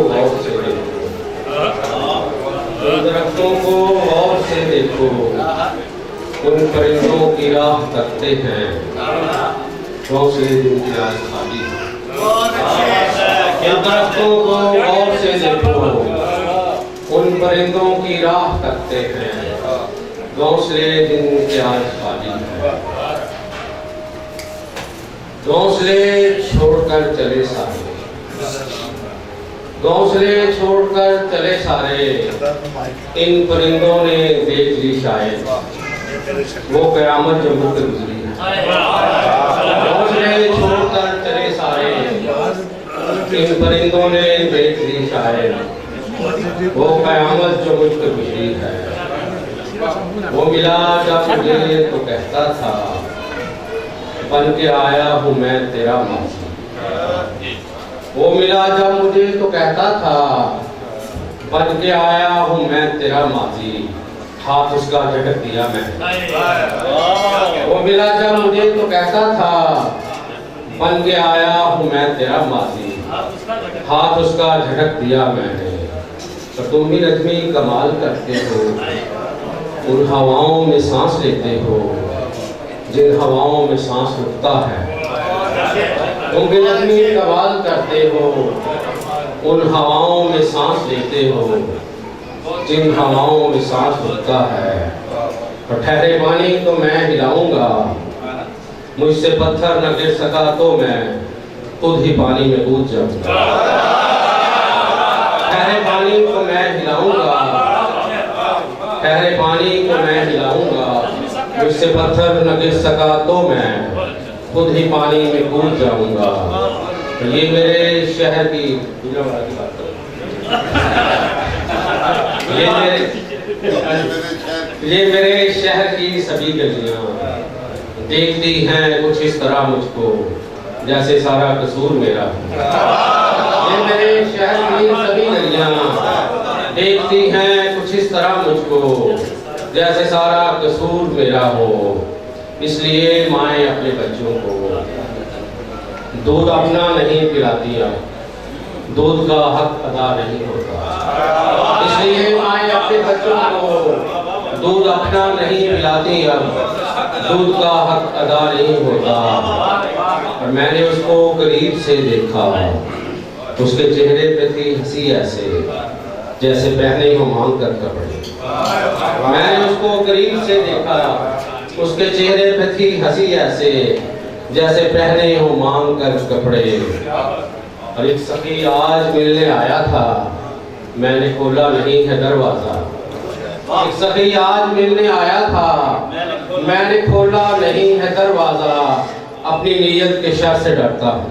गौर से देखो, उन दरख्तों को गौर से देखो, उन परिंदों की राह करते हैं, घोंसले जिनके आज खाली हैं। उन दरख्तों को गौर से देखो, उन परिंदों की राह करते हैं, घोंसले जिनके आज खाली हैं। घोंसले छोड़कर चले सारे, घोंसले छोड़कर चले सारे, इन परिंदों ने देख ली शायद वो कयामत जो मुक्त गुजरी है। घोंसले छोड़कर चले सारे, इन परिंदों ने देख ली शायद वो कयामत जो मुझ पे गुजरी है। वो मिला जब मुझे तो कहता था, बन के आया हूँ मैं तेरा मासी। वो मिला जब मुझे तो कहता था, बन के आया हूँ मैं तेरा मासी, हाथ उसका झटक दिया मैंने। वो मिला जब मुझे तो कहता था, बन के आया हूँ मैं तेरा मासी, हाथ उसका झटक दिया मैंने। तो तुम भी नज़्मी कमाल करते हो, उन हवाओं में सांस लेते हो जिन हवाओं में सांस रुकता है। तुम भी नज़्मी कमाल करते हो, उन हवाओं में सांस लेते हो जिन हवाओं में सांस रुकता है। और ठहरे पानी तो मैं हिलाऊंगा, मुझसे पत्थर न गिर सका तो मैं खुद ही पानी में कूद जाऊंगा। ठहरे पानी को मैं हिलाऊंगा, ठहरे पानी को मैं हिलाऊंगा, मुझसे पत्थर न गिर सका तो मैं खुद ही पानी में कूद जाऊंगा। ये मेरे शहर की ये मेरे शहर की सभी गलियां देखती हैं कुछ इस तरह मुझको जैसे सारा कसूर मेरा। ये मेरे शहर की सभी गलियां देखती हैं कुछ इस तरह मुझको जैसे सारा कसूर मेरा हो। इसलिए माएँ अपने बच्चों को दूध अपना नहीं पिलाती, दूध का हक अदा नहीं होता। इसलिए माएँ अपने बच्चों को दूध अपना नहीं पिलाती, अब दूध का हक अदा नहीं होता। और मैंने उसको करीब से देखा, उसके चेहरे पे थी हंसी ऐसे जैसे पहने हो मांग कर कपड़े। मैंने उसको करीब से देखा, उसके चेहरे पे थी हंसी ऐसे जैसे पहने हो मांग कर कपड़े। और एक सखी आज मिलने आया था, मैंने खोला नहीं है दरवाजा। एक सखी आज मिलने आया था, मैंने खोला नहीं है दरवाजा। अपनी नीयत के शर से डरता हूँ।